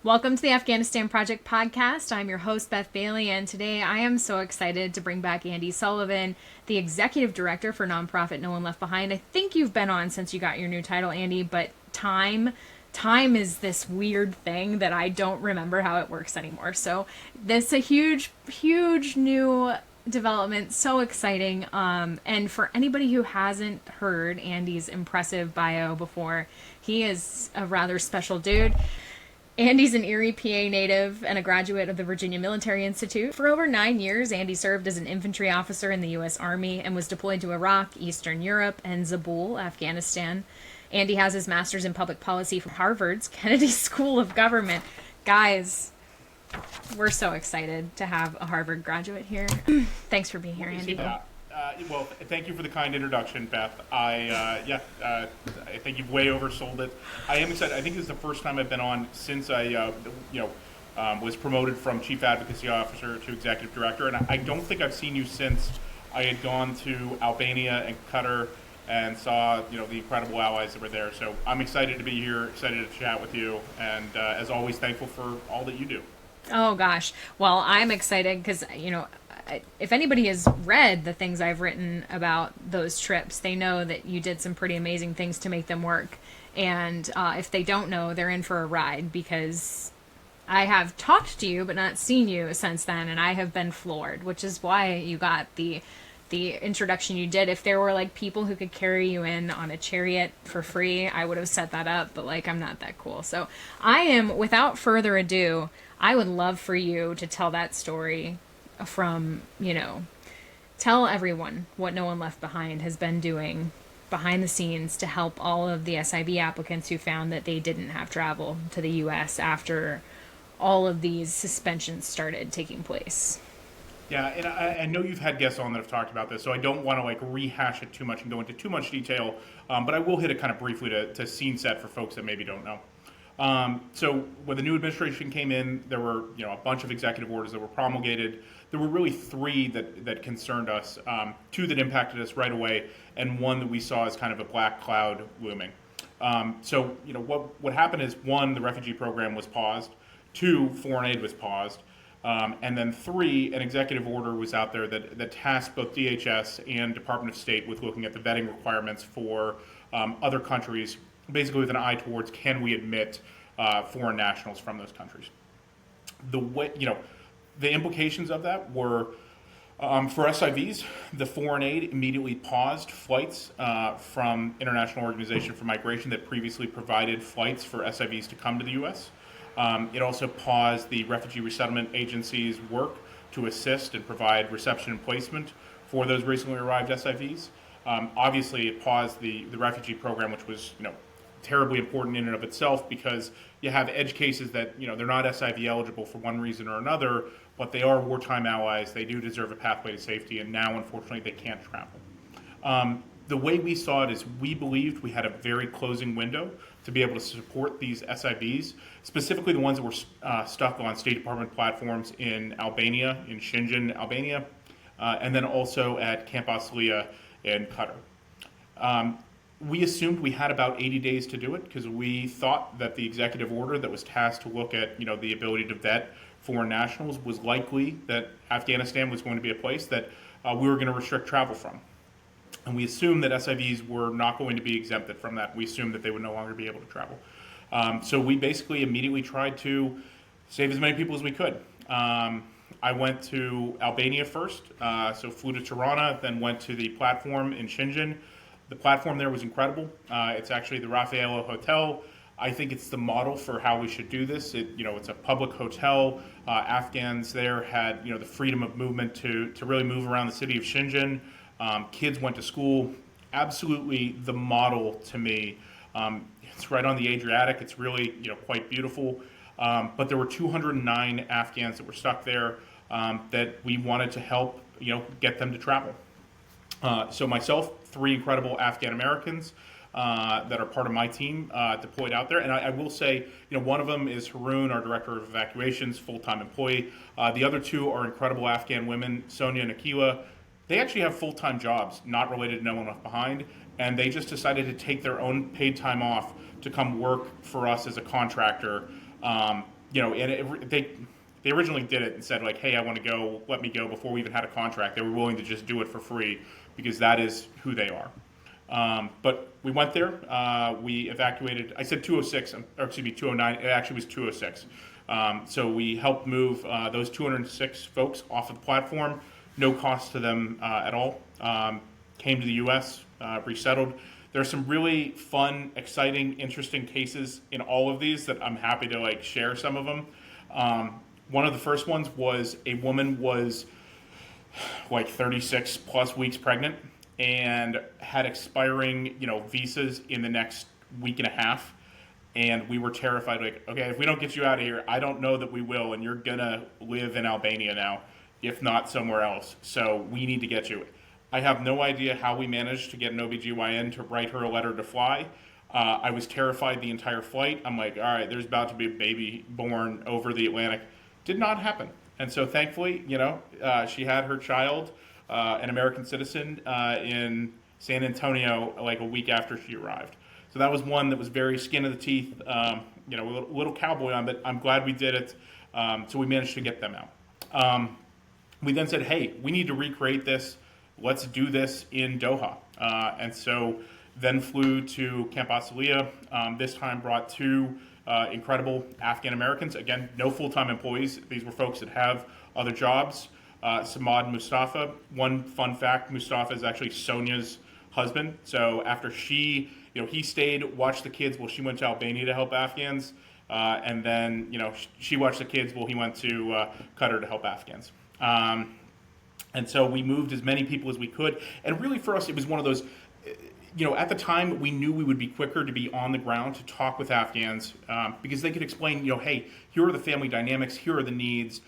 Welcome to the Afghanistan Project Podcast. I'm your host, Beth Bailey, and today I am so excited to bring back Andy Sullivan, the Executive Director for nonprofit No One Left Behind. I think you've been on since you got your new title, Andy, but time is this weird thing that I don't remember how it works anymore. So this is a huge new development, so exciting. And for anybody who hasn't heard Andy's impressive bio before, he is a rather special dude. Andy's an Erie, PA native and a graduate of the Virginia Military Institute. For over 9 years, Andy served as an infantry officer in the U.S. Army and was deployed to Iraq, Eastern Europe, and Zabul, Afghanistan. Andy has his master's in public policy from Harvard's Kennedy School of Government. Guys, we're so excited to have a Harvard graduate here. Thanks for being here, Andy. Well, thank you for the kind introduction, Beth. I think you've way oversold it. I am excited. I think this is the first time I've been on since I, was promoted from Chief Advocacy Officer to Executive Director, and I don't think I've seen you since I had gone to Albania and Qatar and saw, the incredible allies that were there. So I'm excited to be here, excited to chat with you, and as always, thankful for all that you do. Oh, gosh. Well, I'm excited because, if anybody has read the things I've written about those trips, they know that you did some pretty amazing things to make them work. And if they don't know, they're in for a ride because I have talked to you but not seen you since then, and I have been floored, which is why you got the introduction you did. If there were people who could carry you in on a chariot for free, I would have set that up, but I'm not that cool. So I am, without further ado, I would love for you to tell that story from, tell everyone what No One Left Behind has been doing behind the scenes to help all of the SIV applicants who found that they didn't have travel to the U.S. after all of these suspensions started taking place. Yeah, and I know you've had guests on that have talked about this, so I don't want to rehash it too much and go into too much detail, but I will hit it kind of briefly to scene set for folks that maybe don't know. So when the new administration came in, there were a bunch of executive orders that were promulgated. There were really three that concerned us, two that impacted us right away, and one that we saw as kind of a black cloud looming. So what happened is, one, the refugee program was paused. Two, foreign aid was paused. And then three, an executive order was out there that tasked both DHS and Department of State with looking at the vetting requirements for other countries, basically with an eye towards, can we admit foreign nationals from those countries? The implications of that were, for SIVs, the foreign aid immediately paused flights from International Organization for Migration that previously provided flights for SIVs to come to the U.S. It also paused the Refugee Resettlement Agency's work to assist and provide reception and placement for those recently arrived SIVs. Obviously, it paused the refugee program, which was terribly important in and of itself, because you have edge cases that they're not SIV eligible for one reason or another, but they are wartime allies. They do deserve a pathway to safety, and now unfortunately they can't travel. The way we saw it is, we believed we had a very closing window to be able to support these SIVs, specifically the ones that were stuck on State Department platforms in Albania, in Shingen, Albania, and then also at Camp Asliya in Qatar. We assumed we had about 80 days to do it because we thought that the executive order that was tasked to look at the ability to vet foreign nationals was likely that Afghanistan was going to be a place that we were going to restrict travel from. And we assumed that SIVs were not going to be exempted from that. We assumed that they would no longer be able to travel. So we basically immediately tried to save as many people as we could. I went to Albania first, so flew to Tirana, then went to the platform in Shingen. The platform there was incredible. It's actually the Raffaello Hotel. I think it's the model for how we should do this. It's a public hotel. Afghans there had the freedom of movement to really move around the city of Shingen. Kids went to school. Absolutely the model to me. It's right on the Adriatic. It's really quite beautiful. But there were 209 Afghans that were stuck there that we wanted to help get them to travel. So myself, three incredible Afghan Americans that are part of my team deployed out there. And I will say, one of them is Haroon, our Director of Evacuations, full-time employee. The other two are incredible Afghan women, Sonia and Akila. They actually have full-time jobs, not related to No One Left Behind, and they just decided to take their own paid time off to come work for us as a contractor, they originally did it and said like, hey, I want to go, let me go, before we even had a contract. They were willing to just do it for free because that is who they are. But we went there. We evacuated. I said 206, or excuse me, 209. It actually was 206. So we helped move those 206 folks off of the platform. No cost to them at all. Came to the U.S., resettled. There are some really fun, exciting, interesting cases in all of these that I'm happy to like share some of them. One of the first ones was a woman was like 36 plus weeks pregnant and had expiring, visas in the next week and a half. And we were terrified, like, okay, if we don't get you out of here, I don't know that we will, and you're gonna live in Albania now, if not somewhere else. So we need to get you. I have no idea how we managed to get an OBGYN to write her a letter to fly. I was terrified the entire flight. I'm like, all right, there's about to be a baby born over the Atlantic. Did not happen. And so thankfully, she had her child, an American citizen, in San Antonio like a week after she arrived. So that was one that was very skin of the teeth, a little cowboy on, but I'm glad we did it. So we managed to get them out. We then said, hey, we need to recreate this. Let's do this in Doha. And so then flew to Camp Asaliya. This time brought two incredible Afghan Americans. Again, no full-time employees. These were folks that have other jobs. Samad and Mustafa. One fun fact, Mustafa is actually Sonia's husband. So after he stayed, watched the kids while she went to Albania to help Afghans. And then, she watched the kids while he went to Qatar to help Afghans. And so we moved as many people as we could. And really for us, it was one of those, at the time, we knew we would be quicker to be on the ground to talk with Afghans because they could explain, hey, here are the family dynamics, here are the needs.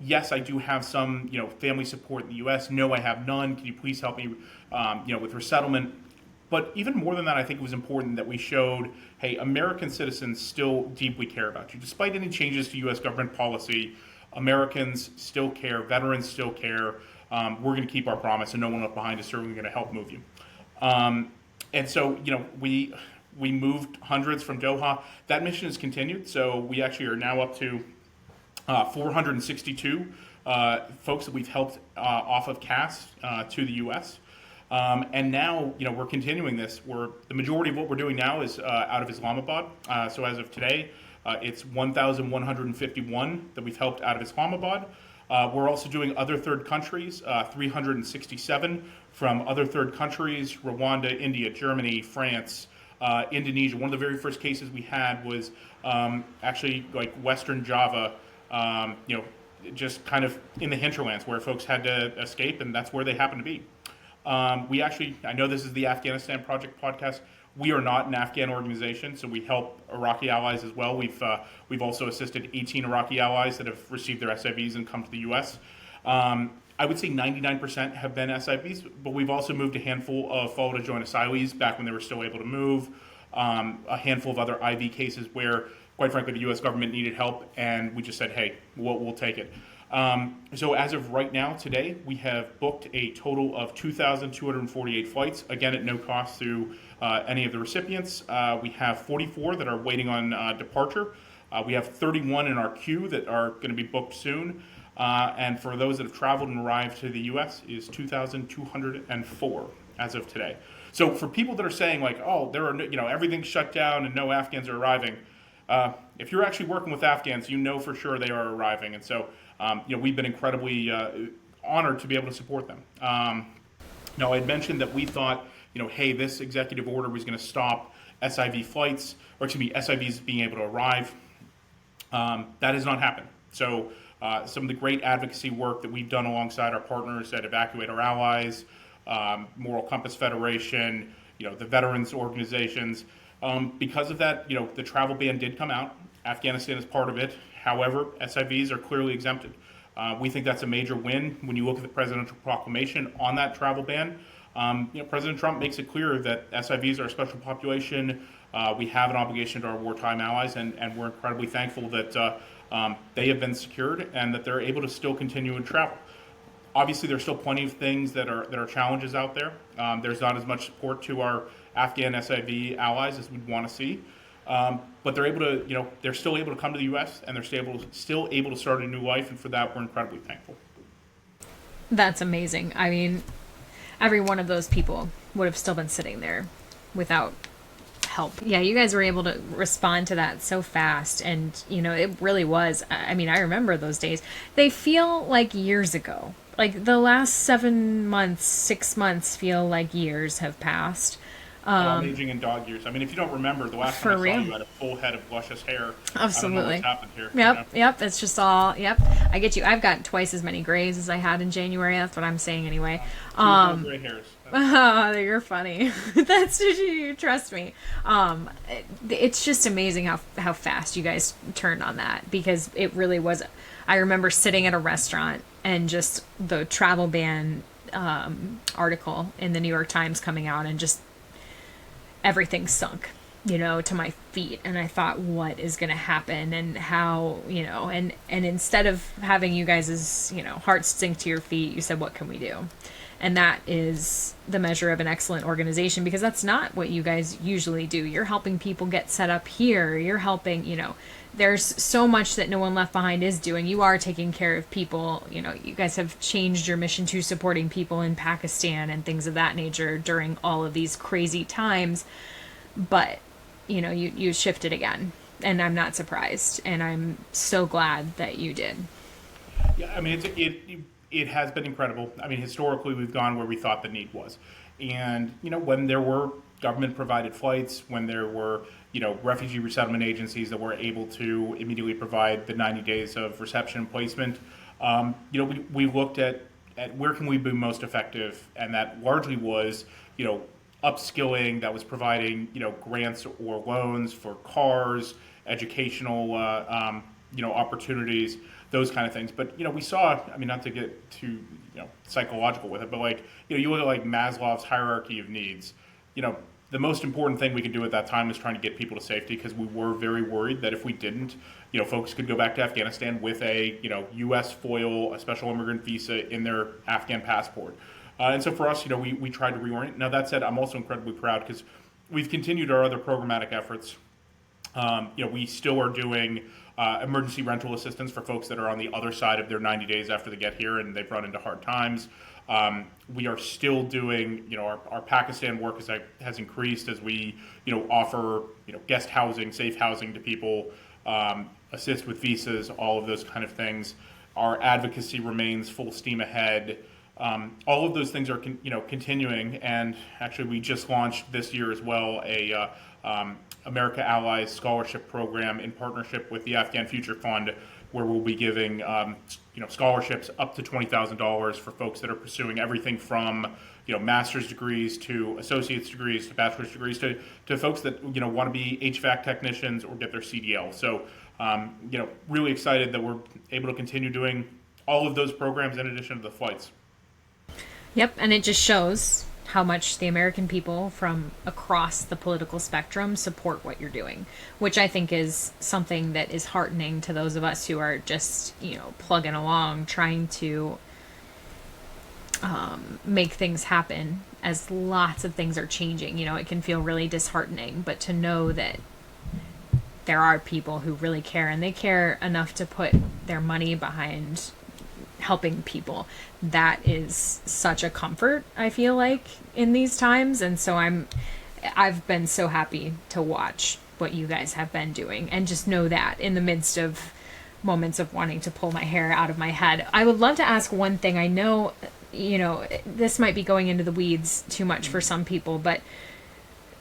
Yes, I do have some, family support in the U.S. No, I have none. Can you please help me, with resettlement? But even more than that, I think it was important that we showed, hey, American citizens still deeply care about you. Despite any changes to U.S. government policy, Americans still care, veterans still care. We're going to keep our promise, and no one left behind is certainly going to help move you. And so, we moved hundreds from Doha. That mission has continued, so we actually are now up to 462 folks that we've helped off of CAS to the U.S. And now, we're continuing this. The majority of what we're doing now is out of Islamabad. So as of today, it's 1,151 that we've helped out of Islamabad. We're also doing other third countries, 367 from other third countries, Rwanda, India, Germany, France, Indonesia. One of the very first cases we had was actually like Western Java, just kind of in the hinterlands where folks had to escape, and that's where they happen to be. I know this is the Afghanistan Project Podcast. We are not an Afghan organization, so we help Iraqi allies as well. We've also assisted 18 Iraqi allies that have received their SIVs and come to the U.S. I would say 99% have been SIVs, but we've also moved a handful of follow to join asylees back when they were still able to move. A handful of other IV cases where, quite frankly, the U.S. government needed help, and we just said, hey, we'll take it. So as of right now, today, we have booked a total of 2,248 flights, again, at no cost to any of the recipients. We have 44 that are waiting on departure. We have 31 in our queue that are going to be booked soon. And for those that have traveled and arrived to the U.S. is 2,204 as of today. So for people that are saying like, oh, there are, everything's shut down and no Afghans are arriving, if you're actually working with Afghans, for sure they are arriving. And so, we've been incredibly honored to be able to support them. Now, I had mentioned that we thought, hey, this executive order was going to stop SIV flights, SIVs being able to arrive. That has not happened. So some of the great advocacy work that we've done alongside our partners at Evacuate Our Allies, Moral Compass Federation, the veterans organizations, because of that, the travel ban did come out. Afghanistan is part of it. However, SIVs are clearly exempted. We think that's a major win when you look at the presidential proclamation on that travel ban. President Trump makes it clear that SIVs are a special population. We have an obligation to our wartime allies, and we're incredibly thankful that they have been secured and that they're able to still continue to travel. Obviously, there's still plenty of things that are challenges out there. There's not as much support to our Afghan SIV allies as we'd want to see. But they're able to, they're still able to come to the U.S. and they're still able to start a new life, and for that we're incredibly thankful. That's amazing. I mean, every one of those people would have still been sitting there without help. Yeah, you guys were able to respond to that so fast, and it really was. I mean, I remember those days. They feel like years ago. Like the last 7 months, 6 months feel like years have passed. I'm aging in dog years. I mean, if you don't remember, the last time I saw you had a full head of luscious hair. Absolutely. I don't know what's happened here. Yep. It's just all, I get you. I've got twice as many grays as I had in January. That's what I'm saying anyway. Two gray hairs. Oh, you're funny. That's you trust me. It's just amazing how fast you guys turned on that, because it really was. I remember sitting at a restaurant and just the travel ban article in the New York Times coming out, and just everything sunk, to my feet. And I thought, what is going to happen, and how, and instead of having you guys' hearts sink to your feet, you said, what can we do? And that is the measure of an excellent organization, because that's not what you guys usually do. You're helping people get set up here. You're helping, there's so much that No One Left Behind is doing. You are taking care of people. You guys have changed your mission to supporting people in Pakistan and things of that nature during all of these crazy times. But, you shifted again, and I'm not surprised. And I'm so glad that you did. Yeah, I mean, it has been incredible. I mean, historically, we've gone where we thought the need was. And, when there were government-provided flights, when there were, refugee resettlement agencies that were able to immediately provide the 90 days of reception and placement, we looked at where can we be most effective, and that largely was, upskilling, that was providing, grants or loans for cars, educational, opportunities, those kind of things. But, we saw, I mean, not to get too, psychological with it, but you look at Maslow's hierarchy of needs, the most important thing we could do at that time was trying to get people to safety, because we were very worried that if we didn't, folks could go back to Afghanistan with a, U.S. FOIL, a special immigrant visa in their Afghan passport. And so for us, we tried to reorient. Now, that said, I'm also incredibly proud, because we've continued our other programmatic efforts. We still are doing emergency rental assistance for folks that are on the other side of their 90 days after they get here and they've run into hard times. We are still doing, our Pakistan work has increased as we, offer, guest housing, safe housing to people, assist with visas, all of those kind of things. Our advocacy remains full steam ahead. All of those things are, continuing. And actually, we just launched this year as well a America Allies scholarship program in partnership with the Afghan Future Fund, where we'll be giving scholarships up to $20,000 for folks that are pursuing everything from master's degrees to associate's degrees to bachelor's degrees to folks that want to be HVAC technicians or get their CDL. So really excited that we're able to continue doing all of those programs in addition to the flights. Yep, and it just shows how much the American people from across the political spectrum support what you're doing, which I think is something that is heartening to those of us who are just, plugging along, trying to make things happen as lots of things are changing. It can feel really disheartening, but to know that there are people who really care, and they care enough to put their money behind helping people, that is such a comfort, I feel like, in these times. And so I've been so happy to watch what you guys have been doing, and just know that in the midst of moments of wanting to pull my hair out of my head. I would love to ask one thing. I know, this might be going into the weeds too much for some people, but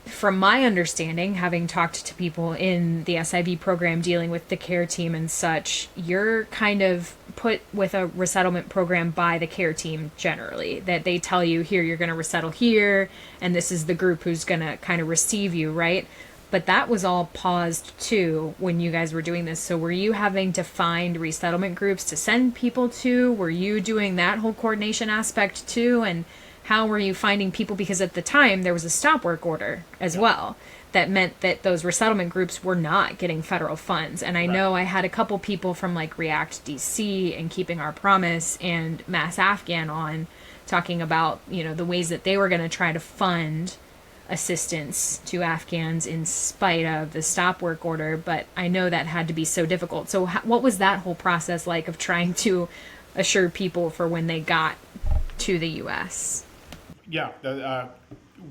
from my understanding, having talked to people in the SIV program dealing with the care team and such, you're kind of put with a resettlement program by the care team generally, that they tell you, here, you're going to resettle here, and this is the group who's going to kind of receive you, right? But that was all paused too when you guys were doing this. So were you having to find resettlement groups to send people to? Were you doing that whole coordination aspect too? And how were you finding people? Because at the time there was a stop work order as well. That meant that those resettlement groups were not getting federal funds. And I know I had a couple people from React DC and Keeping Our Promise and Mass Afghan on talking about, the ways that they were going to try to fund assistance to Afghans in spite of the stop work order, but I know that had to be so difficult. So what was that whole process like of trying to assure people for when they got to the U.S.? Yeah,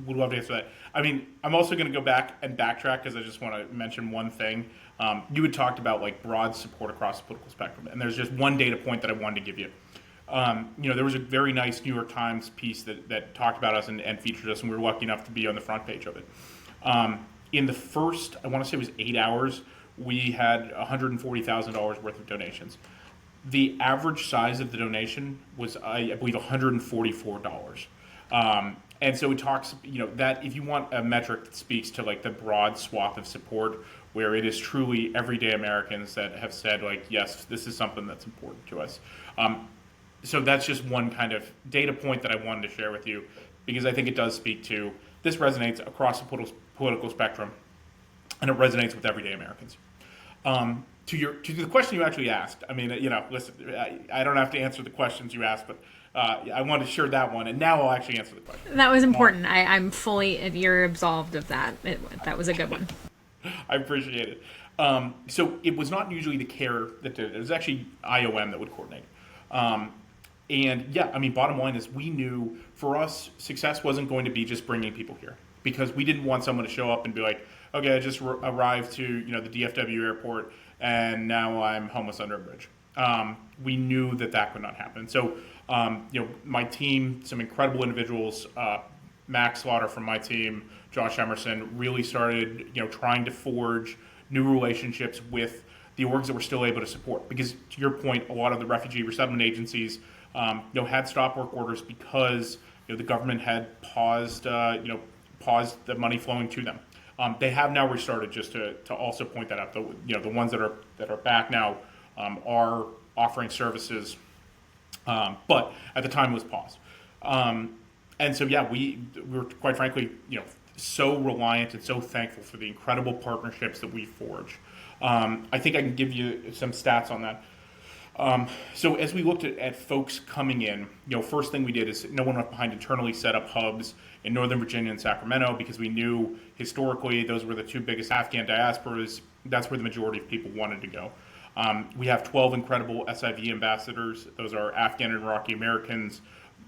would love to answer that. I mean, I'm also going to go back and backtrack because I just want to mention one thing. You had talked about like broad support across the political spectrum, and there's just one data point that I wanted to give you. There was a very nice New York Times piece that talked about us and featured us, and we were lucky enough to be on the front page of it. In the first, I want to say it was 8 hours, we had $140,000 worth of donations. The average size of the donation was, I believe, $144. And so it talks, that if you want a metric that speaks to like the broad swath of support, where it is truly everyday Americans that have said like, yes, this is something that's important to us. So that's just one kind of data point that I wanted to share with you, because I think it does speak to, this resonates across the political spectrum, and it resonates with everyday Americans. To the question you actually asked, I mean, listen, I don't have to answer the questions you asked, but I wanted to share that one, and now I'll actually answer the question. That was important. I'm fully, you're absolved of that. That was a good one. I appreciate it. So it was not usually the CARE that did it. It was actually IOM that would coordinate. And yeah, I mean, bottom line is we knew for us, success wasn't going to be just bringing people here, because we didn't want someone to show up and be like, okay, I just arrived to the DFW airport and now I'm homeless under a bridge. We knew that could not happen. So, my team, some incredible individuals, Max Slaughter from my team, Josh Emerson, really started, trying to forge new relationships with the orgs that were still able to support. Because to your point, a lot of the refugee resettlement agencies, had stop work orders because the government had paused the money flowing to them. They have now restarted. Just to also point that out, the ones that are back now are offering services, but at the time it was paused. And so yeah, we were quite frankly so reliant and so thankful for the incredible partnerships that we forge. I think I can give you some stats on that. So as we looked at folks coming in, first thing we did is no one left behind internally set up hubs in Northern Virginia and Sacramento, because we knew historically those were the two biggest Afghan diasporas. That's where the majority of people wanted to go. We have 12 incredible SIV ambassadors. Those are Afghan and Iraqi Americans,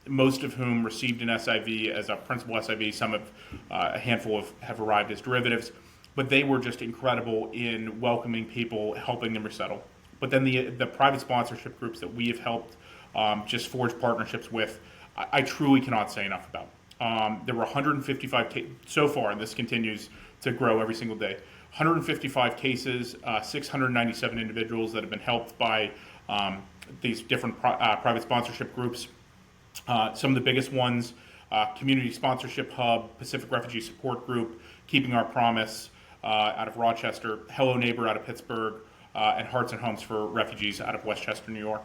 most of whom received an SIV as a principal SIV. Some have, a handful have arrived as derivatives, but they were just incredible in welcoming people, helping them resettle. But then the private sponsorship groups that we have helped just forge partnerships with, I truly cannot say enough about. There were 155 so far, and this continues to grow every single day. 155 cases, 697 individuals that have been helped by these different private sponsorship groups. Some of the biggest ones, Community Sponsorship Hub, Pacific Refugee Support Group, Keeping Our Promise out of Rochester, Hello Neighbor out of Pittsburgh, and Hearts and Homes for Refugees out of Westchester, New York.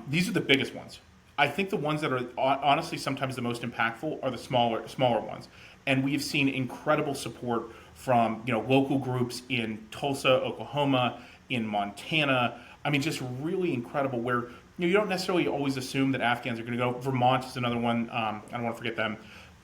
These are the biggest ones. I think the ones that are honestly sometimes the most impactful are the smaller ones. And we've seen incredible support from local groups in Tulsa, Oklahoma, in Montana. I mean, just really incredible, where you don't necessarily always assume that Afghans are going to go. Vermont is another one. I don't want to forget them.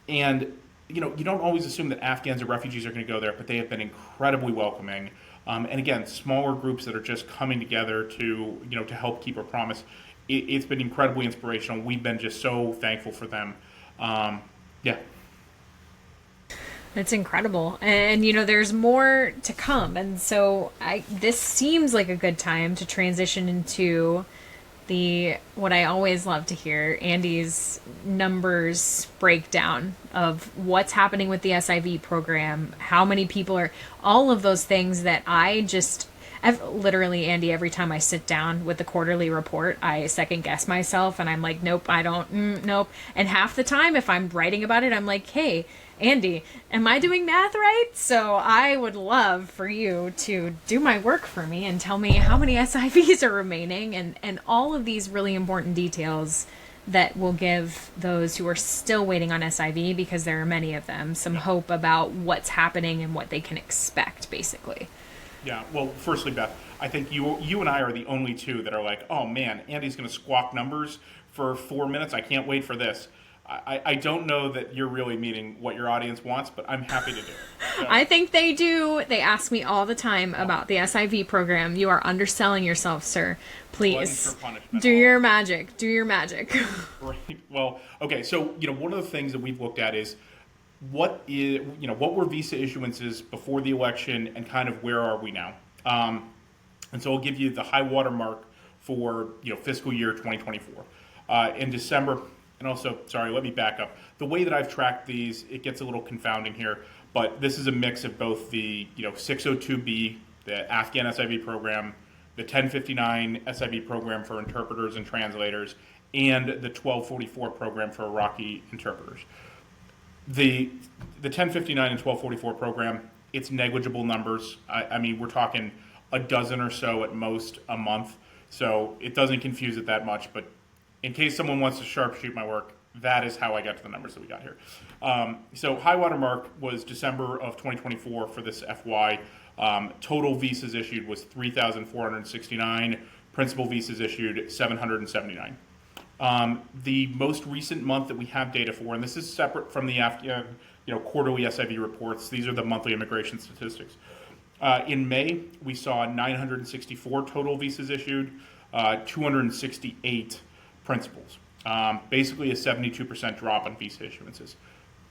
And you don't always assume that Afghans or refugees are going to go there, but they have been incredibly welcoming. And again, smaller groups that are just coming together to help keep our promise. It's been incredibly inspirational. We've been just so thankful for them. Yeah. That's incredible. And, there's more to come. And so this seems like a good time to transition into what I always love to hear, Andy's numbers breakdown of what's happening with the SIV program, how many people are, all of those things that literally, Andy, every time I sit down with the quarterly report, I second guess myself and I'm like, nope, I don't, nope. And half the time, if I'm writing about it, I'm like, hey, Andy, am I doing math right? So I would love for you to do my work for me and tell me how many SIVs are remaining and all of these really important details that will give those who are still waiting on SIV, because there are many of them, some hope about what's happening and what they can expect, basically. Yeah, well, firstly, Beth, I think you and I are the only two that are like, oh man, Andy's going to squawk numbers for 4 minutes. I can't wait for this. I don't know that you're really meeting what your audience wants, but I'm happy to do it. So. I think they do. They ask me all the time about the SIV program. You are underselling yourself, sir. Please do your magic. Do your magic. Right. Well, okay. So, one of the things that we've looked at is what were visa issuances before the election and kind of where are we now? And so I'll give you the high water mark for, fiscal year 2024. In December, and also, sorry, let me back up. The way that I've tracked these, it gets a little confounding here, but this is a mix of both the 602B, the Afghan SIV program, the 1059 SIV program for interpreters and translators, and the 1244 program for Iraqi interpreters. The 1059 and 1244 program, it's negligible numbers. I mean, we're talking a dozen or so at most a month, so it doesn't confuse it that much, but in case someone wants to sharpshoot my work, that is how I got to the numbers that we got here. So high water mark was December of 2024 for this FY. Total visas issued was 3,469. Principal visas issued 779. The most recent month that we have data for, and this is separate from the Afghan, quarterly SIV reports. These are the monthly immigration statistics. In May, we saw 964 total visas issued, 268 principals. Basically a 72% drop on visa issuances.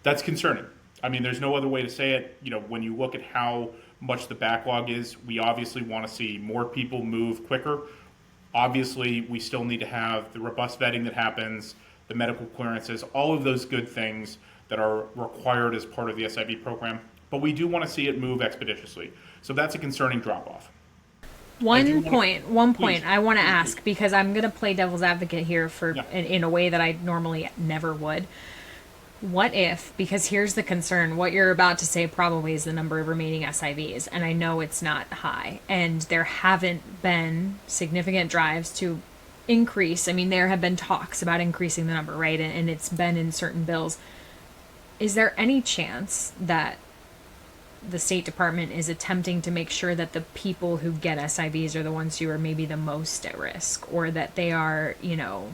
That's concerning. I mean, there's no other way to say it. When you look at how much the backlog is, we obviously want to see more people move quicker. Obviously, we still need to have the robust vetting that happens, the medical clearances, all of those good things that are required as part of the SIV program. But we do want to see it move expeditiously. So that's a concerning drop-off. One point I want to ask, because I'm going to play devil's advocate here in a way that I normally never would. What if, because here's the concern, what you're about to say probably is the number of remaining SIVs, and I know it's not high, and there haven't been significant drives to increase. I mean, there have been talks about increasing the number, right? And it's been in certain bills. Is there any chance that the State Department is attempting to make sure that the people who get SIVs are the ones who are maybe the most at risk, or that they are,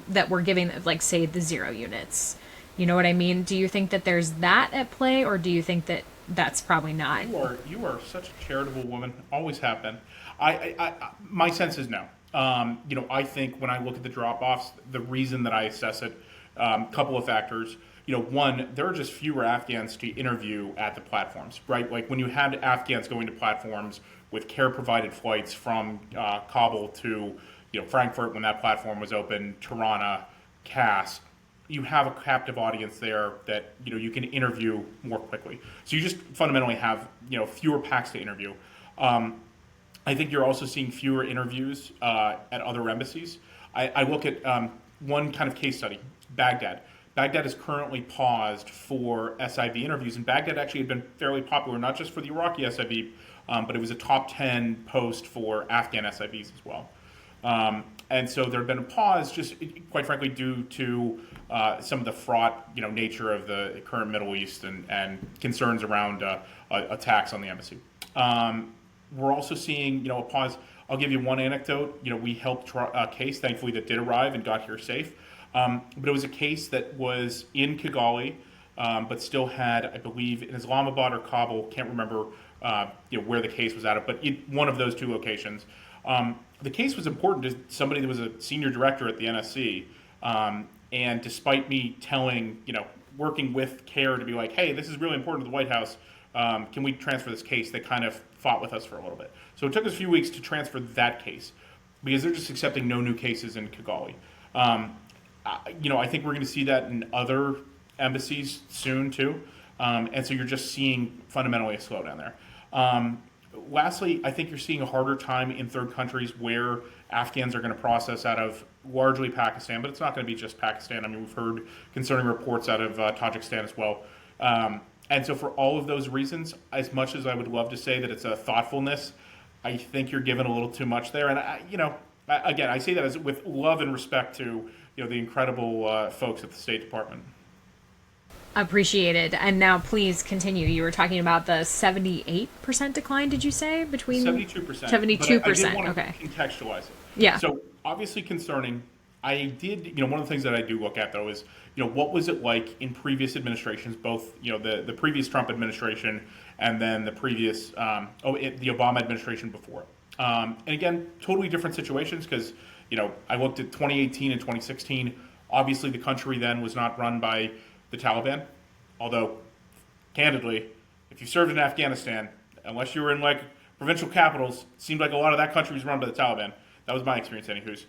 that we're giving, like, say, the 0 units? You know what I mean? Do you think that there's that at play, or do you think that that's probably not? You are such a charitable woman. Always have been. My sense is no. I think when I look at the drop-offs, the reason that I assess it, couple of factors. One, there are just fewer Afghans to interview at the platforms, right? Like when you had Afghans going to platforms with care-provided flights from Kabul to, Frankfurt when that platform was open, Tirana, Cass, you have a captive audience there that, you can interview more quickly. So you just fundamentally have, fewer packs to interview. I think you're also seeing fewer interviews at other embassies. I look at one kind of case study, Baghdad. Baghdad is currently paused for SIV interviews, and Baghdad actually had been fairly popular, not just for the Iraqi SIV, but it was a top 10 post for Afghan SIVs as well. And so there had been a pause, just quite frankly, due to some of the fraught, nature of the current Middle East and concerns around attacks on the embassy. We're also seeing, a pause. I'll give you one anecdote. We helped a case, thankfully, that did arrive and got here safe. But it was a case that was in Kigali, but still had, I believe, in Islamabad or Kabul, can't remember where the case was at, but one of those two locations. The case was important to somebody that was a senior director at the NSC, and despite me telling, working with CARE to be like, hey, this is really important to the White House, can we transfer this case? They kind of fought with us for a little bit. So it took us a few weeks to transfer that case, because they're just accepting no new cases in Kigali. I think we're going to see that in other embassies soon too, and so you're just seeing fundamentally a slowdown there. Lastly, I think you're seeing a harder time in third countries where Afghans are going to process out of largely Pakistan, but it's not going to be just Pakistan. I mean, we've heard concerning reports out of Tajikistan as well. And so for all of those reasons, as much as I would love to say that it's a thoughtfulness, I think you're giving a little too much there. And, again, I say that as with love and respect to the incredible folks at the State Department. Appreciated. And now please continue. You were talking about the 78% decline, did you say? Between 72%. 72%. But I did want to okay. contextualize it. Yeah. So obviously concerning. I did, one of the things that I do look at though is, what was it like in previous administrations, both, the previous Trump administration and then the previous, the Obama administration before it. And again, totally different situations because, I looked at 2018 and 2016. Obviously, the country then was not run by the Taliban, although, candidly, if you served in Afghanistan, unless you were in like provincial capitals, it seemed like a lot of that country was run by the Taliban. That was my experience, anywho's.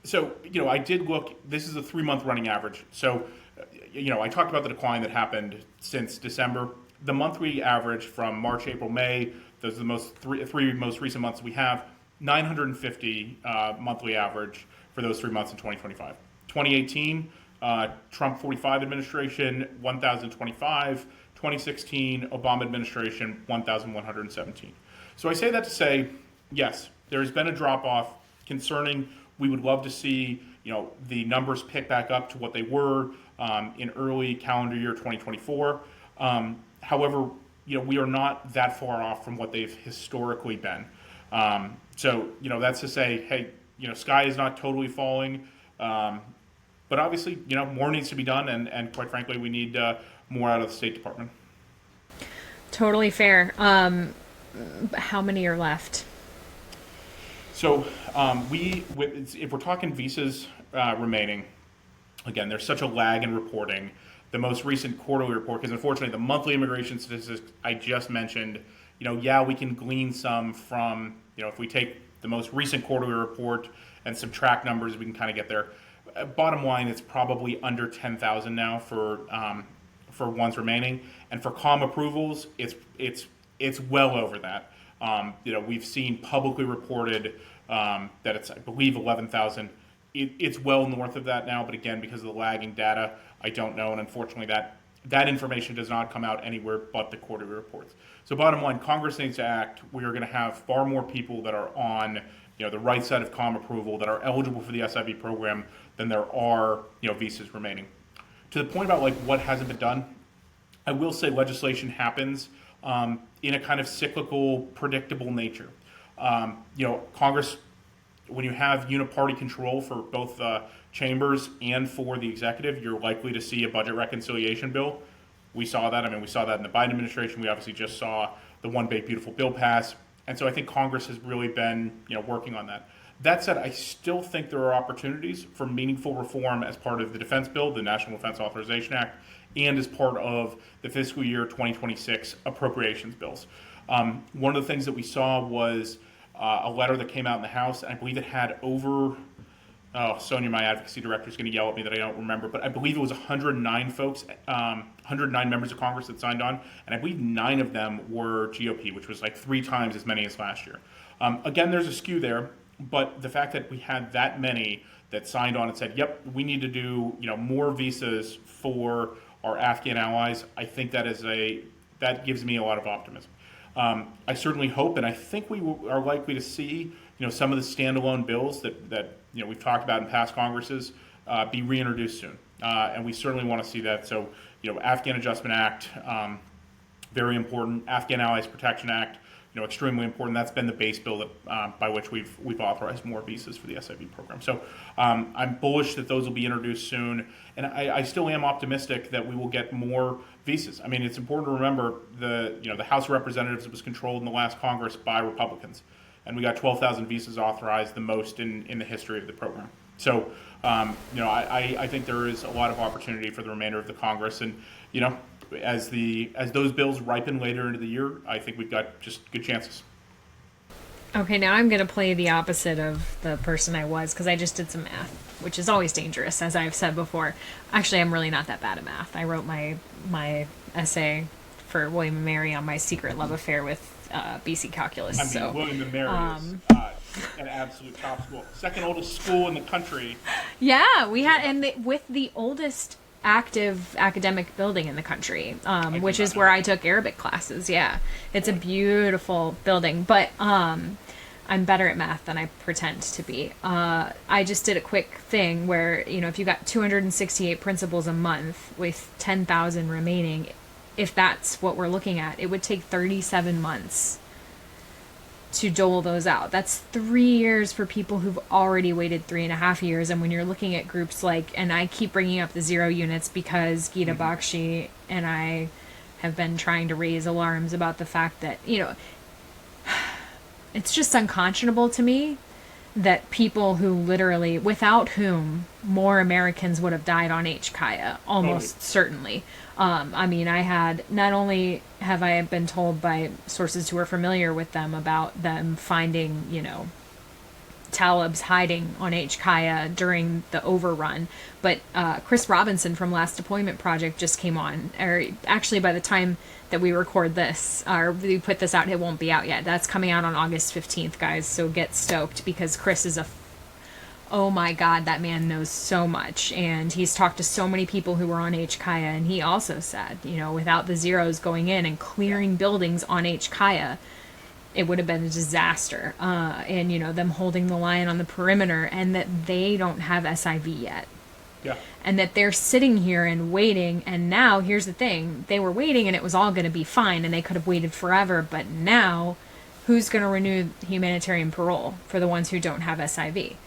So, I did look, this is a 3-month running average. So, I talked about the decline that happened since December. The monthly average from March, April, May, those are the three most recent months we have, 950 monthly average for those 3 months in 2025. 2018, Trump 45 administration, 1,025. 2016, Obama administration, 1,117. So I say that to say, yes, there's been a drop-off concerning. We would love to see, the numbers pick back up to what they were in early calendar year 2024. However, we are not that far off from what they've historically been. So, that's to say, hey, sky is not totally falling. But obviously, more needs to be done. And quite frankly, we need more out of the State Department. Totally fair. How many are left? So if we're talking visas remaining, again, there's such a lag in reporting. The most recent quarterly report, because unfortunately the monthly immigration statistics I just mentioned, we can glean some from, if we take the most recent quarterly report and subtract numbers, we can kind of get there. Bottom line, it's probably under 10,000 now for ones remaining, and for COM approvals, it's well over that. We've seen publicly reported that it's, I believe, 11,000. It's well north of that now, but again, because of the lagging data, I don't know, and unfortunately, that information does not come out anywhere but the quarterly reports. So, bottom line, Congress needs to act. We are going to have far more people that are on, the right side of COM approval that are eligible for the SIV program than there are, visas remaining. To the point about like what hasn't been done, I will say legislation happens in a kind of cyclical, predictable nature. Congress, when you have uniparty control for both chambers and for the executive, you're likely to see a budget reconciliation bill. We saw that. We saw that in the Biden administration. We obviously just saw the One Big Beautiful Bill pass. And so I think Congress has really been, working on that. That said, I still think there are opportunities for meaningful reform as part of the defense bill, the National Defense Authorization Act, and as part of the fiscal year 2026 appropriations bills. One of the things that we saw was a letter that came out in the House, and I believe it had over, Sonia, my advocacy director, is going to yell at me that I don't remember, but I believe it was 109 folks, 109 members of Congress that signed on, and I believe 9 of them were GOP, which was like 3 times as many as last year. Again, there's a skew there. But the fact that we had that many that signed on and said, yep, we need to do more visas for our Afghan allies, I think that gives me a lot of optimism. I certainly hope, and I think we are likely to see some of the standalone bills that we've talked about in past Congresses be reintroduced soon, and we certainly want to see that. So Afghan Adjustment Act, very important. Afghan Allies Protection Act, extremely important. That's been the base bill that, by which we've authorized more visas for the SIV program. So I'm bullish that those will be introduced soon, and I still am optimistic that we will get more visas. It's important to remember the House of Representatives was controlled in the last Congress by Republicans, and we got 12,000 visas authorized, the most in the history of the program. So I think there is a lot of opportunity for the remainder of the Congress, and as those bills ripen later into the year, I think we've got just good chances. Okay, now I'm going to play the opposite of the person I was, because I just did some math, which is always dangerous, as I've said before. Actually, I'm really not that bad at math. I wrote my essay for William and Mary on my secret love affair with BC calculus. William and Mary is an absolute top school. Second oldest school in the country. Yeah, we had, and with the oldest active academic building in the country, which is where I took Arabic classes. Yeah, it's a beautiful building, but I'm better at math than I pretend to be. I just did a quick thing where, if you got 268 principals a month with 10,000 remaining, if that's what we're looking at, it would take 37 months to dole those out. That's 3 years for people who've already waited 3.5 years. And when you're looking at groups like, and I keep bringing up the 0 units because Gita Bakshi and I have been trying to raise alarms about the fact that, it's just unconscionable to me that people who literally, without whom more Americans would have died on HKIA, almost certainly. I had, not only have I been told by sources who are familiar with them about them finding, Talibs hiding on HKIA during the overrun, but Chris Robinson from Last Deployment Project just came on, or actually by the time that we record this, or we put this out, it won't be out yet. That's coming out on August 15th, guys, so get stoked, because Chris is oh my God, that man knows so much, and he's talked to so many people who were on HKIA, and he also said, without the Zeros going in and clearing buildings on HKIA, it would have been a disaster. And, them holding the line on the perimeter, and that they don't have SIV yet. Yeah. And that they're sitting here and waiting, and now, here's the thing, they were waiting and it was all going to be fine, and they could have waited forever, but now, who's going to renew humanitarian parole for the ones who don't have SIV?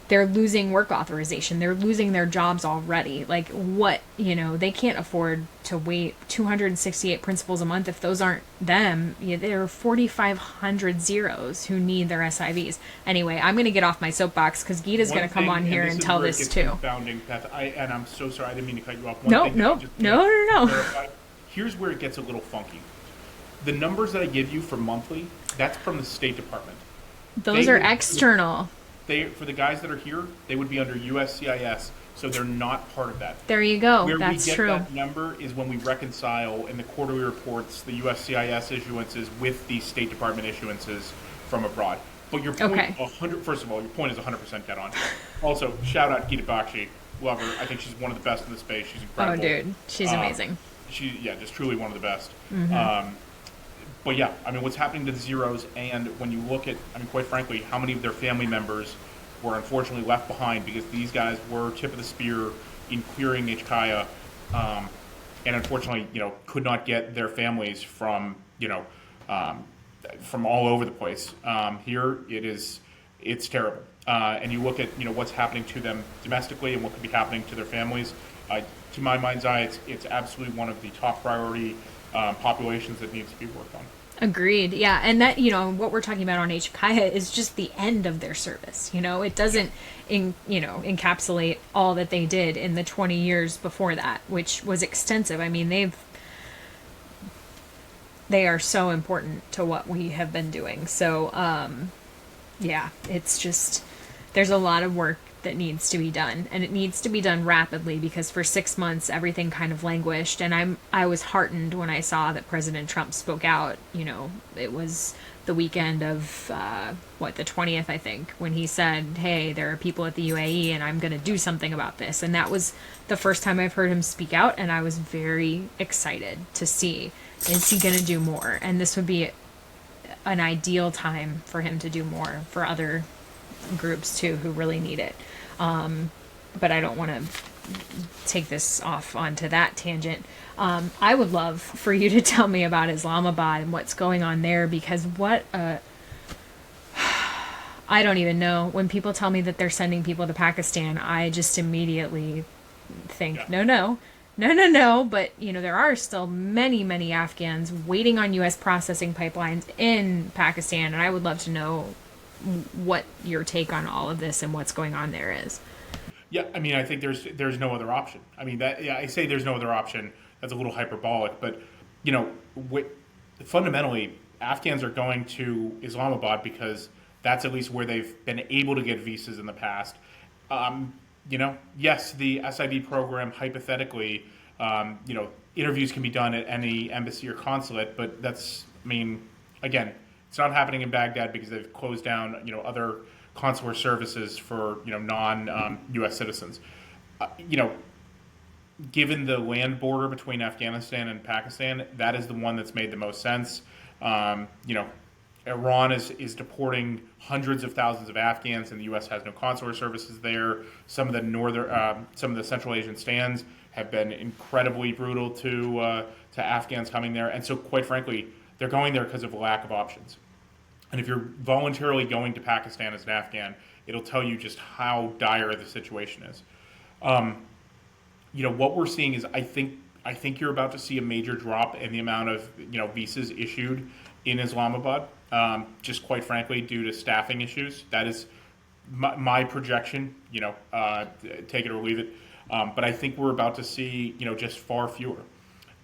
They're losing work authorization. They're losing their jobs already. Like, what, they can't afford to wait 268 principals a month if those aren't them. There are 4,500 Zeros who need their SIVs. Anyway, I'm going to get off my soapbox because Gita's going to come on here and tell this too. Confounding, Beth. And I'm so sorry. I didn't mean to cut you off. No. Here's where it gets a little funky. The numbers that I give you for monthly, that's from the State Department. Those are external. For the guys that are here, they would be under USCIS, so they're not part of that. There you go. Where That's we get true. That number is when we reconcile in the quarterly reports the USCIS issuances with the State Department issuances from abroad. But your point, first of all, your point is 100% dead on. Also, shout out Gita Bakshi. Love her. I think she's one of the best in the space. She's incredible. Oh, dude. She's amazing. Just truly one of the best. Mm-hmm. But yeah, what's happening to the Zeros, and when you look at, quite frankly, how many of their family members were unfortunately left behind because these guys were tip of the spear in clearing HKIA, and unfortunately, could not get their families from all over the place. Here, it's terrible. And you look at, what's happening to them domestically and what could be happening to their families. To my mind's eye, it's absolutely one of the top priority populations that needs to be worked on. Agreed. Yeah. And that, what we're talking about on HKIA is just the end of their service. It doesn't, encapsulate all that they did in the 20 years before that, which was extensive. They are so important to what we have been doing. So, it's just, there's a lot of work that needs to be done, and it needs to be done rapidly, because for 6 months everything kind of languished, and I was heartened when I saw that President Trump spoke out. It was the weekend of the 20th, I think, when he said, hey, there are people at the UAE and I'm going to do something about this. And that was the first time I've heard him speak out, and I was very excited to see, is he going to do more? And this would be an ideal time for him to do more for other groups too who really need it. But I don't want to take this off onto that tangent. I would love for you to tell me about Islamabad and what's going on there, because I don't even know. When people tell me that they're sending people to Pakistan, I just immediately think, no. But, there are still many, many Afghans waiting on U.S. processing pipelines in Pakistan, and I would love to know what your take on all of this and what's going on there is. Yeah, I think there's no other option. I say there's no other option. That's a little hyperbolic, but fundamentally, Afghans are going to Islamabad because that's at least where they've been able to get visas in the past. Yes, the SIV program, hypothetically, interviews can be done at any embassy or consulate, but that's, again, it's not happening in Baghdad because they've closed down, other consular services for, non-U.S. citizens. Given the land border between Afghanistan and Pakistan, that is the one that's made the most sense. Iran is deporting hundreds of thousands of Afghans, and the U.S. has no consular services there. Some of the Central Asian stands have been incredibly brutal to Afghans coming there, and so quite frankly, they're going there because of a lack of options. And if you're voluntarily going to Pakistan as an Afghan, it'll tell you just how dire the situation is. What we're seeing is I think you're about to see a major drop in the amount of visas issued in Islamabad. Just quite frankly, due to staffing issues. That is my projection. Take it or leave it. But I think we're about to see just far fewer.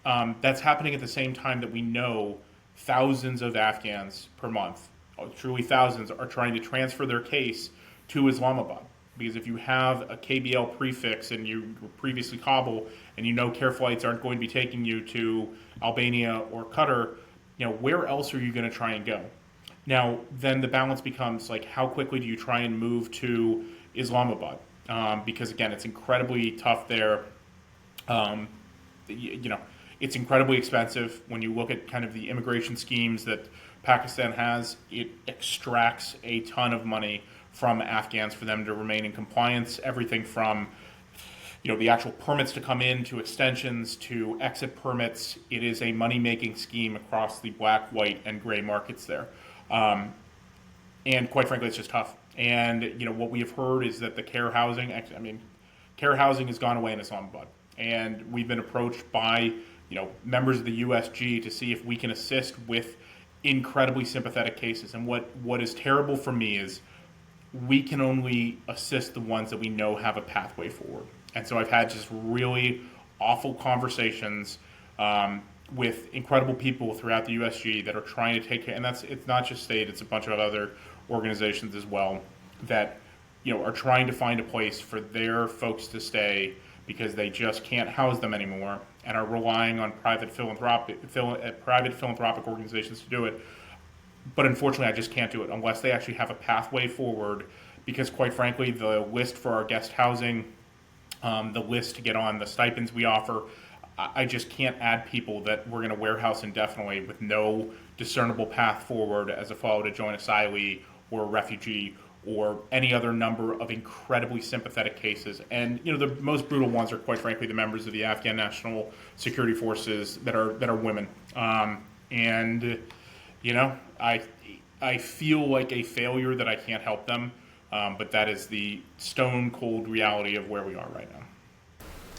That's happening at the same time that we know thousands of Afghans per month, truly thousands, are trying to transfer their case to Islamabad. Because if you have a KBL prefix and you were previously Kabul and care flights aren't going to be taking you to Albania or Qatar, where else are you going to try and go? Now, then the balance becomes like, how quickly do you try and move to Islamabad? Because again, it's incredibly tough there. It's incredibly expensive. When you look at kind of the immigration schemes that Pakistan has, it extracts a ton of money from Afghans for them to remain in compliance. Everything from the actual permits to come in, to extensions, to exit permits. It is a money-making scheme across the black, white, and gray markets there. And quite frankly, it's just tough. And what we have heard is that the care housing has gone away in Islamabad. And we've been approached by members of the USG to see if we can assist with incredibly sympathetic cases. And what is terrible for me is we can only assist the ones that we know have a pathway forward. And so I've had just really awful conversations with incredible people throughout the USG that are trying to take care, and it's not just state, it's a bunch of other organizations as well that are trying to find a place for their folks to stay because they just can't house them anymore and are relying on private philanthropic organizations to do it. But unfortunately, I just can't do it unless they actually have a pathway forward, because quite frankly, the list for our guest housing, the list to get on the stipends we offer, I just can't add people that we're going to warehouse indefinitely with no discernible path forward as a follow to join asylee or a refugee or any other number of incredibly sympathetic cases. And the most brutal ones are quite frankly the members of the Afghan National Security Forces that are women. I feel like a failure that I can't help them, but that is the stone cold reality of where we are right now.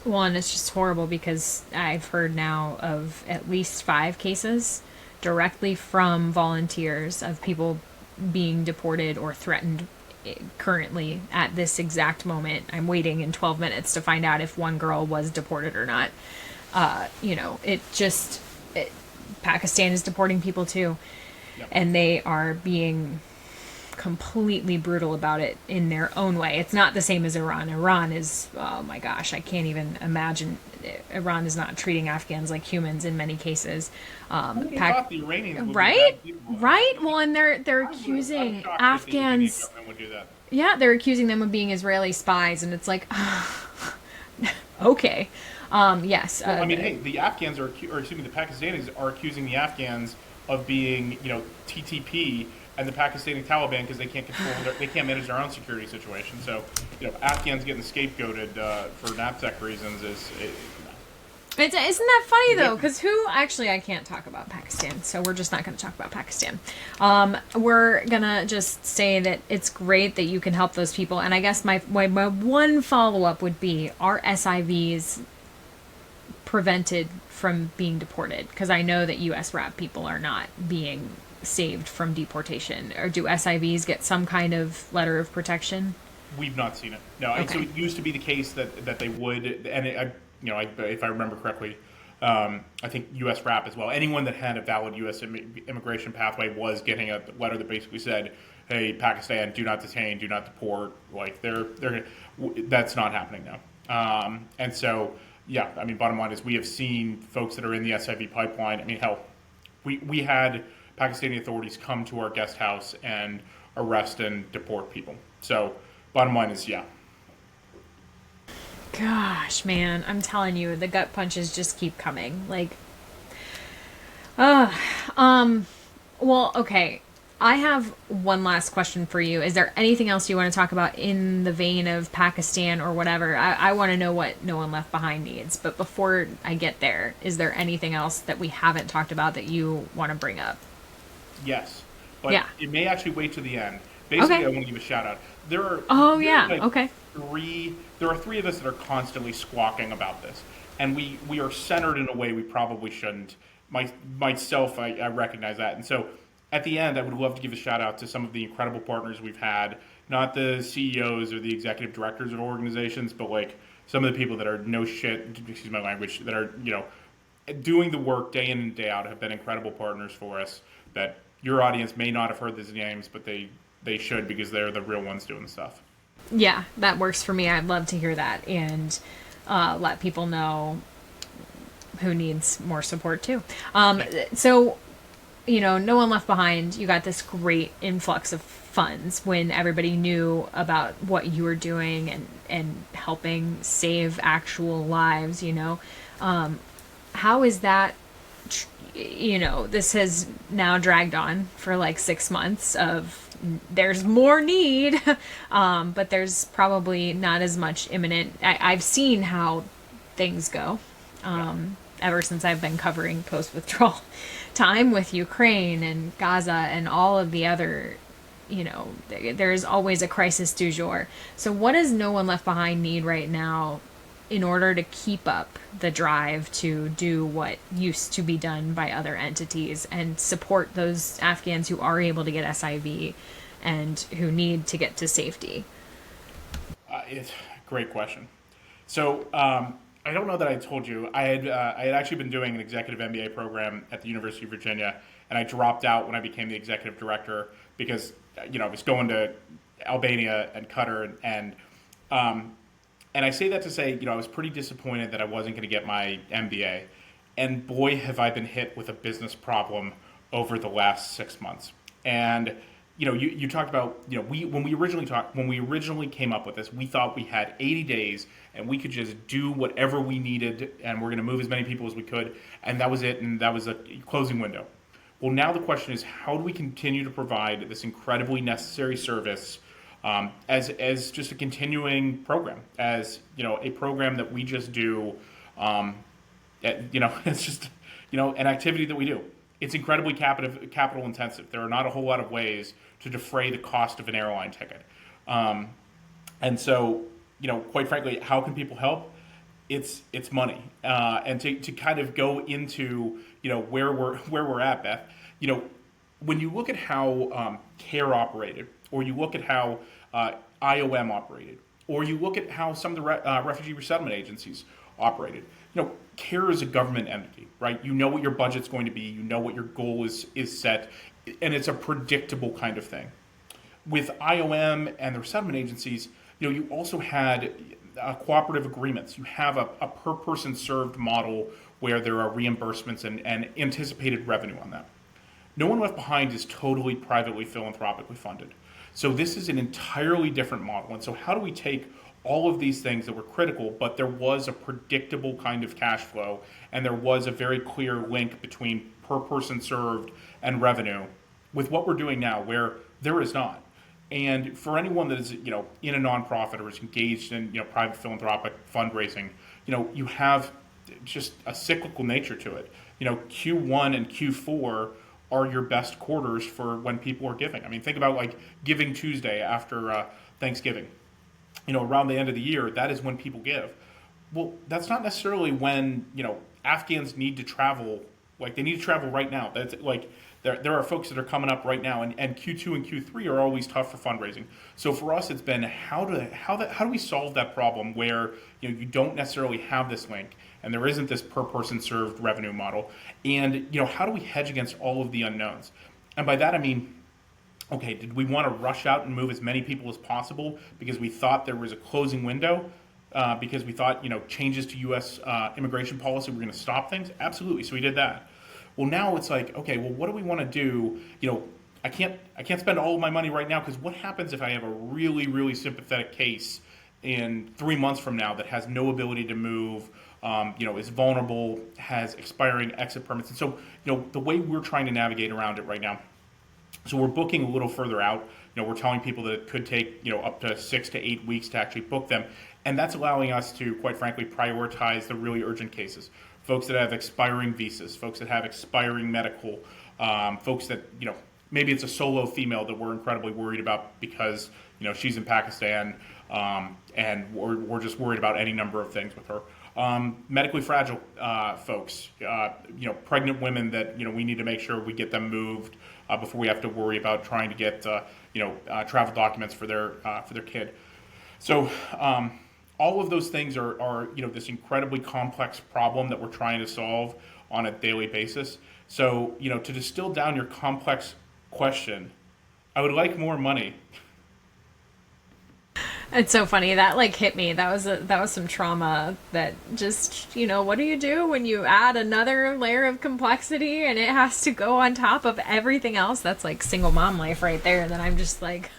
Well, and it's just horrible because I've heard now of at least 5 cases directly from volunteers of people being deported or threatened currently at this exact moment. I'm waiting in 12 minutes to find out if one girl was deported or not. Pakistan is deporting people too. Yep. And they are being completely brutal about it in their own way. It's not the same as Iran. Iran is, oh my gosh, I can't even imagine. Iran is not treating Afghans like humans in many cases. The Iranians right? Well, and they're accusing Afghans. Yeah, they're accusing them of being Israeli spies, and it's like, okay. Yes. The Afghans the Pakistanis are accusing the Afghans of being, TTP and the Pakistani Taliban because they can't they can't manage their own security situation. So, Afghans getting scapegoated for knapsack reasons isn't that funny though? Because I can't talk about Pakistan, so we're just not going to talk about Pakistan. We're gonna just say that it's great that you can help those people, and I guess my one follow up would be: are SIVs prevented from being deported? Because I know that U.S. RAP people are not being saved from deportation. Or do SIVs get some kind of letter of protection? We've not seen it. No. Okay. So it used to be the case that they would, and if I remember correctly, I think U.S. RAP as well. Anyone that had a valid U.S. immigration pathway was getting a letter that basically said, "Hey, Pakistan, do not detain, do not deport." Like that's not happening now. And so. Yeah, bottom line is we have seen folks that are in the SIV pipeline. Hell, we had Pakistani authorities come to our guest house and arrest and deport people. So, bottom line is, yeah. Gosh, man, I'm telling you, the gut punches just keep coming. Well, okay. I have one last question for you. Is there anything else you want to talk about in the vein of Pakistan or whatever? I want to know what No One Left Behind needs. But before I get there, is there anything else that we haven't talked about that you want to bring up? Yes. but Yeah. it may actually wait to the end. Basically, Okay. I want to give a shout out. There are Okay. there are three of us that are constantly squawking about this, and we are centered in a way we probably shouldn't. Myself, I recognize that, and so at the end, I would love to give a shout out to some of the incredible partners we've had, not the CEOs or the executive directors of organizations, but like some of the people that are no shit, excuse my language, that are doing the work day in and day out, have been incredible partners for us. That your audience may not have heard these names, but they should, because they're the real ones doing the stuff. Yeah, that works for me. I'd love to hear that and let people know who needs more support too. So, No One Left Behind, you got this great influx of funds when everybody knew about what you were doing and helping save actual lives, How is that, this has now dragged on for like 6 months of there's more need, but there's probably not as much imminent. I've seen how things go ever since I've been covering post-withdrawal time with Ukraine and Gaza and all of the other, there's always a crisis du jour. So what does No One Left Behind need right now in order to keep up the drive to do what used to be done by other entities and support those Afghans who are able to get SIV and who need to get to safety? It's a great question. So I don't know that I told you. I had actually been doing an executive MBA program at the University of Virginia, and I dropped out when I became the executive director because I was going to Albania and Qatar, and I say that to say, I was pretty disappointed that I wasn't going to get my MBA. And boy, have I been hit with a business problem over the last 6 months. And, you talked about, when we originally came up with this, we thought we had 80 days and we could just do whatever we needed and we're going to move as many people as we could. And that was it. And that was a closing window. Well, now the question is, how do we continue to provide this incredibly necessary service as just a continuing program, as a program that we just do, it's just an activity that we do. It's incredibly capital intensive. There are not a whole lot of ways to defray the cost of an airline ticket, and so quite frankly, how can people help? It's money, and to kind of go into where we're at, Beth. When you look at how CARE operated, or you look at how IOM operated, or you look at how some of the refugee resettlement agencies operated. CARE is a government entity, right? You know what your budget's going to be, you know what your goal is set, and it's a predictable kind of thing. With IOM and the resettlement agencies, you also had cooperative agreements. You have a per person served model where there are reimbursements and anticipated revenue on that. No One Left Behind is totally privately philanthropically funded. So this is an entirely different model. And so how do we take all of these things that were critical, but there was a predictable kind of cash flow, and there was a very clear link between per person served and revenue with what we're doing now, where there is not. And for anyone that is, in a nonprofit or is engaged in, private philanthropic fundraising, you have just a cyclical nature to it. Q1 and Q4 are your best quarters for when people are giving. I mean, think about like Giving Tuesday after Thanksgiving. Around the end of the year, that is when people give. Well, that's not necessarily when, Afghans need to travel. Like, they need to travel right now. That's like, there are folks that are coming up right now, and Q2 and Q3 are always tough for fundraising. So for us, it's been how do we solve that problem where you don't necessarily have this link and there isn't this per person served revenue model, and how do we hedge against all of the unknowns? And by that I mean, okay, did we want to rush out and move as many people as possible because we thought there was a closing window? Because we thought changes to U.S. Immigration policy were going to stop things? Absolutely. So we did that. Well, now it's like, okay, well, what do we want to do? I can't spend all of my money right now, because what happens if I have a really, really sympathetic case in 3 months from now that has no ability to move, is vulnerable, has expiring exit permits? And so, the way we're trying to navigate around it right now, so we're booking a little further out. We're telling people that it could take, up to 6 to 8 weeks to actually book them. And that's allowing us to, quite frankly, prioritize the really urgent cases. Folks that have expiring visas, folks that have expiring medical, folks that, maybe it's a solo female that we're incredibly worried about because she's in Pakistan, and we're just worried about any number of things with her. Medically fragile folks, pregnant women that we need to make sure we get them moved before we have to worry about trying to get travel documents for their kid. So all of those things are this incredibly complex problem that we're trying to solve on a daily basis. So to distill down your complex question, I would like more money. It's so funny that hit me. That was some trauma that just, what do you do when you add another layer of complexity and it has to go on top of everything else? That's like single mom life right there. And then I'm just like,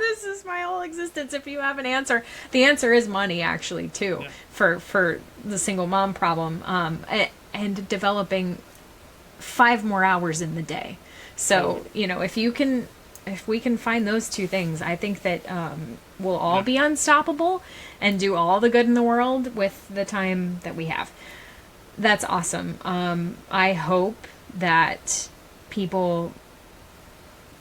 this is my whole existence. If you have an answer, the answer is money actually too, for the single mom problem, and developing 5 more hours in the day. So, if we can find those two things, I think that we'll all be unstoppable and do all the good in the world with the time that we have. That's awesome. I hope that people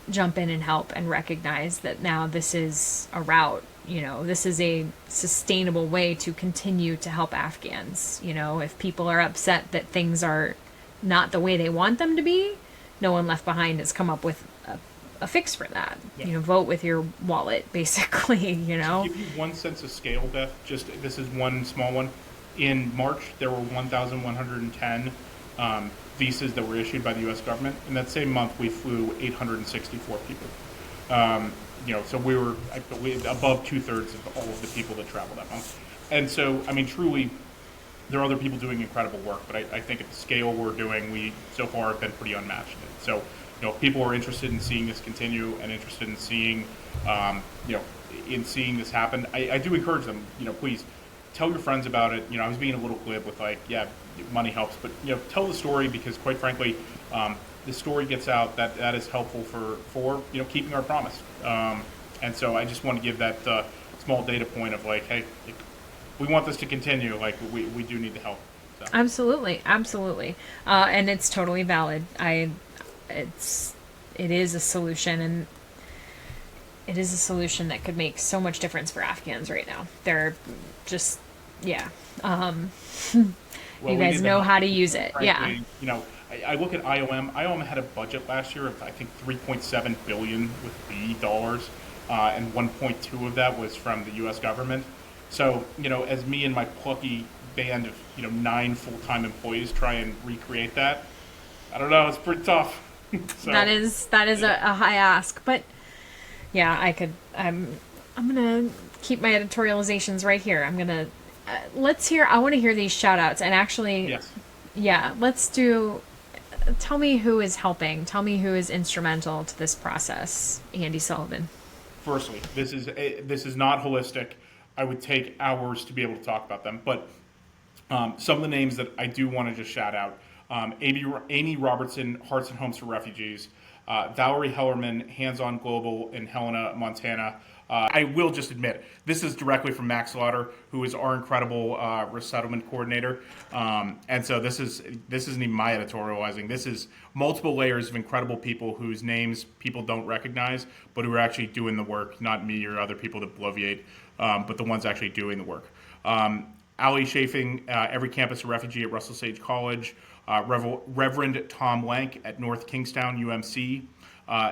jump in and help and recognize that now this is a route. This is a sustainable way to continue to help Afghans. If people are upset that things are not the way they want them to be, No One Left Behind has come up with a fix for that. Vote with your wallet, basically. To give you one sense of scale, Beth, this is one small one. In March, there were 1,110 visas that were issued by the U.S. government. In that same month, we flew 864 people. So we were, I believe, above 2/3 of all of the people that traveled that month. And so, truly, there are other people doing incredible work, but I think at the scale we're doing, we so far have been pretty unmatched. So, if people are interested in seeing this continue and interested in seeing, seeing this happen, I do encourage them, please tell your friends about it. I was being a little glib with money helps, but, tell the story because quite frankly, the story gets out, that is helpful for keeping our promise. And so I just want to give that small data point of hey, we want this to continue. We do need the help. So. Absolutely. And it's totally valid. It is a solution, and it is a solution that could make so much difference for Afghans right now. They're just, you guys know how to use it. Frankly, I look at IOM. IOM had a budget last year of I think $3.7 billion with B dollars, and 1.2 of that was from the U.S. government. So as me and my plucky band of 9 full-time employees try and recreate that, I don't know. It's pretty tough. So, that is a high ask, but I'm gonna keep my editorializations right here. I'm gonna I want to hear these shout outs, and actually tell me who is helping, tell me who is instrumental to this process. Andy Sullivan. Firstly, this is not holistic. I would take hours to be able to talk about them, but some of the names that I do want to just shout out. Amy Robertson, Hearts and Homes for Refugees, Valerie Hellerman, Hands On Global in Helena, Montana. I will just admit, this is directly from Max Slaughter, who is our incredible resettlement coordinator. And so this isn't even my editorializing. This is multiple layers of incredible people whose names people don't recognize, but who are actually doing the work, not me or other people that bloviate, but the ones actually doing the work. Ali Chafing, Every Campus a Refugee at Russell Sage College, Reverend Tom Lank at North Kingstown, UMC,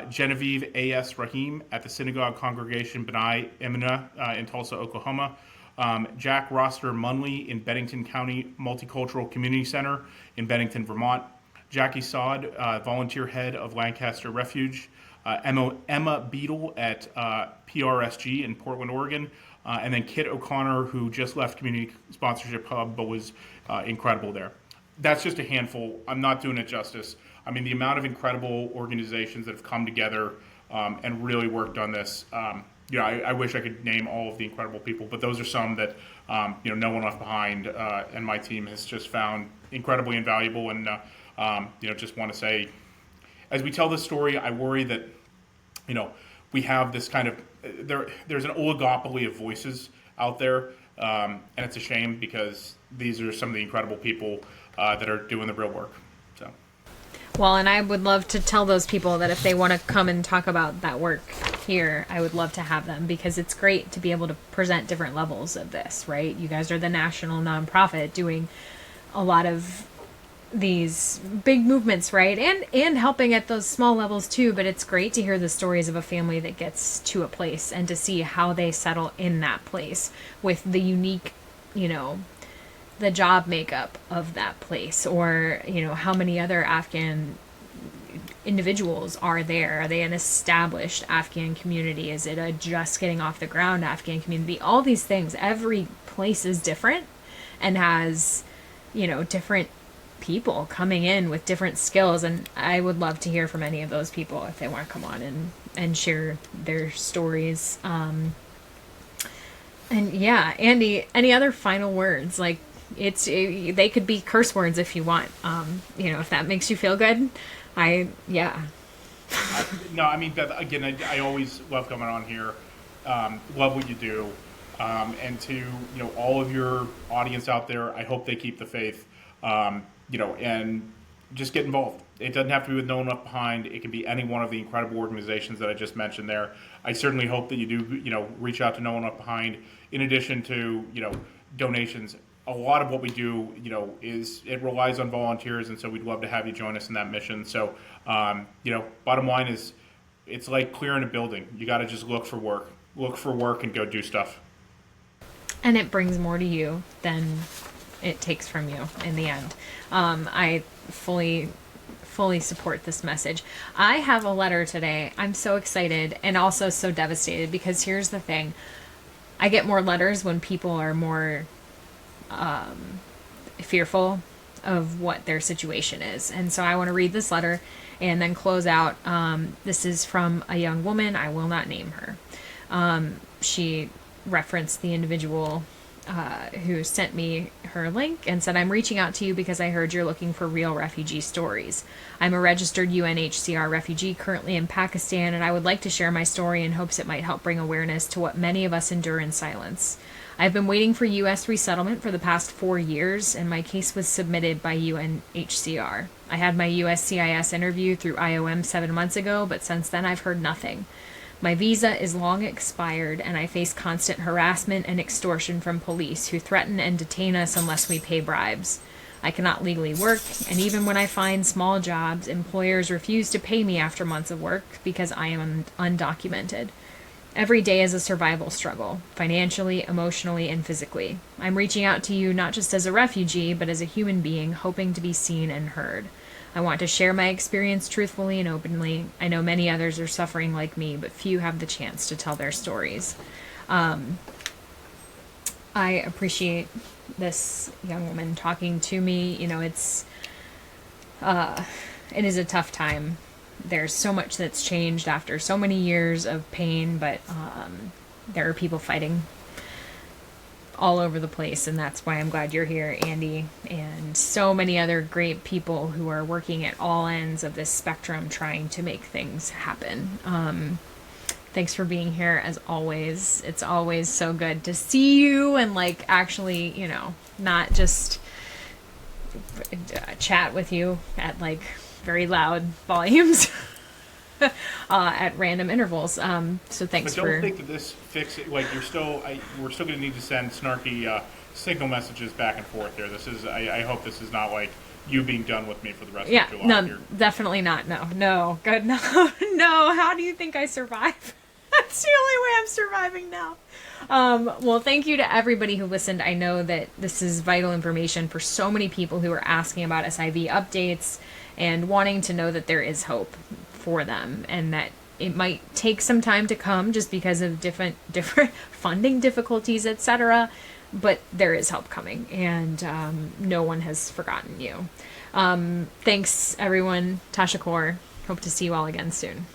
Genevieve A.S. Rahim at the Synagogue Congregation B'nai Emuna in Tulsa, Oklahoma, Jack Roster Munley in Bennington County Multicultural Community Center in Bennington, Vermont, Jackie Saad, volunteer head of Lancaster Refuge, Emma Beadle at PRSG in Portland, Oregon, and then Kit O'Connor, who just left Community Sponsorship Hub but was incredible there. That's just a handful. I'm not doing it justice. The amount of incredible organizations that have come together and really worked on this. I wish I could name all of the incredible people, but those are some that No One Left Behind and my team has just found incredibly invaluable. And just want to say, as we tell this story, I worry that we have this kind of there's an oligopoly of voices out there, and it's a shame because these are some of the incredible people that are doing the real work. So. Well, and I would love to tell those people that if they want to come and talk about that work here, I would love to have them, because it's great to be able to present different levels of this, right? You guys are the national nonprofit doing a lot of these big movements, right? And helping at those small levels too, but it's great to hear the stories of a family that gets to a place and to see how they settle in that place with the unique, the job makeup of that place, or how many other Afghan individuals are there. Are they an established Afghan community? Is it a just getting off the ground Afghan community? All these things, every place is different and has different people coming in with different skills, and I would love to hear from any of those people if they want to come on and share their stories. And yeah, Andy, any other final words? Like, they could be curse words if you want, if that makes you feel good. No, I mean, Beth, again, I always love coming on here. Love what you do. And to, all of your audience out there, I hope they keep the faith, and just get involved. It doesn't have to be with No One Left Behind. It can be any one of the incredible organizations that I just mentioned there. I certainly hope that you do, reach out to No One Left Behind. In addition to, donations, a lot of what we do, it relies on volunteers, and so we'd love to have you join us in that mission. So, bottom line is, it's like clearing a building. You got to just look for work and go do stuff. And it brings more to you than it takes from you in the end. I fully support this message. I have a letter today. I'm so excited and also so devastated, because here's the thing. I get more letters when people are more fearful of what their situation is. And so I want to read this letter and then close out. This is from a young woman. I will not name her. She referenced the individual who sent me her link and said, "I'm reaching out to you because I heard you're looking for real refugee stories. I'm a registered UNHCR refugee currently in Pakistan, and I would like to share my story in hopes it might help bring awareness to what many of us endure in silence. I've been waiting for U.S. resettlement for the past 4 years, and my case was submitted by UNHCR. I had my USCIS interview through IOM 7 months ago, but since then I've heard nothing. My visa is long expired, and I face constant harassment and extortion from police who threaten and detain us unless we pay bribes. I cannot legally work, and even when I find small jobs, employers refuse to pay me after months of work because I am undocumented. Every day is a survival struggle, financially, emotionally, and physically. I'm reaching out to you not just as a refugee, but as a human being hoping to be seen and heard. I want to share my experience truthfully and openly. I know many others are suffering like me, but few have the chance to tell their stories." I appreciate this young woman talking to me. It is a tough time. There's so much that's changed after so many years of pain, but there are people fighting all over the place, and that's why I'm glad you're here, Andy, and so many other great people who are working at all ends of this spectrum trying to make things happen. Thanks for being here, as always. It's always so good to see you and actually, not just chat with you at very loud volumes at random intervals. So thanks but don't think that this fixes it. We're still going to need to send snarky signal messages back and forth here. I hope this is not you being done with me for the rest of July. No, here. Definitely not. No, good. No. How do you think I survive? That's the only way I'm surviving now. Well, thank you to everybody who listened. I know that this is vital information for so many people who are asking about SIV updates and wanting to know that there is hope for them, and that it might take some time to come just because of different funding difficulties, etc. But there is help coming, and no one has forgotten you. Thanks, everyone. Tasha Kaur. Hope to see you all again soon.